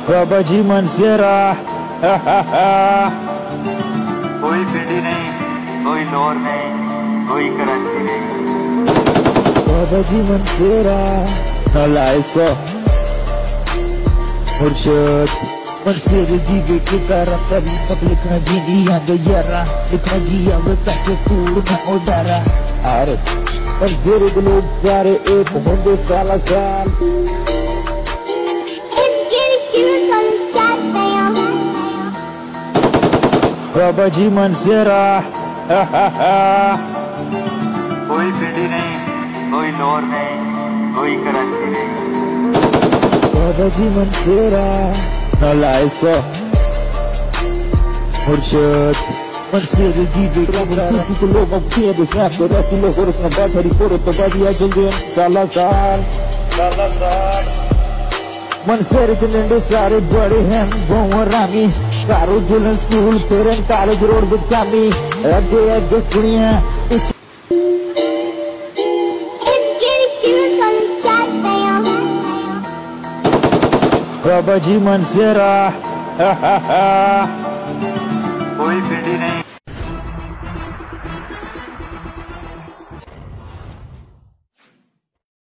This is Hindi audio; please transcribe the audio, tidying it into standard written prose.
बाबा जी मनसेरा कोई फिडी नहीं, कोई लोर नहीं, कोई कराची नहीं। बाबा जी मनसेरा नलाइसो मुर्शद मनसेरे जीवे के कारण तभी तक लिखना जी दिया गया लिखना जिया वे पैसे तूड़ में उधारा अरे मनसेरे के लोग सारे एक होंगे साला साल। बाबा जी मनसेरा कोई फिडी नहीं, कोई लोर नहीं, कोई कराची नहीं। बाबा जी मनसेरा नलाइसो मुर्शद मनसेरे जीवे के कारण तुझको लोगों के साथ कराची लोग और उसने बात हरी कोरो तो बादिया जल्दी साला साल मनसेरे के नंडे सारे बड़े हैं वो रामी कारो जुलन स्कूल पेरेंट कॉलेज रोड बिकामी अगे अगे कुड़ियां बाबा जी मनसेरा कोई फिडी नहीं।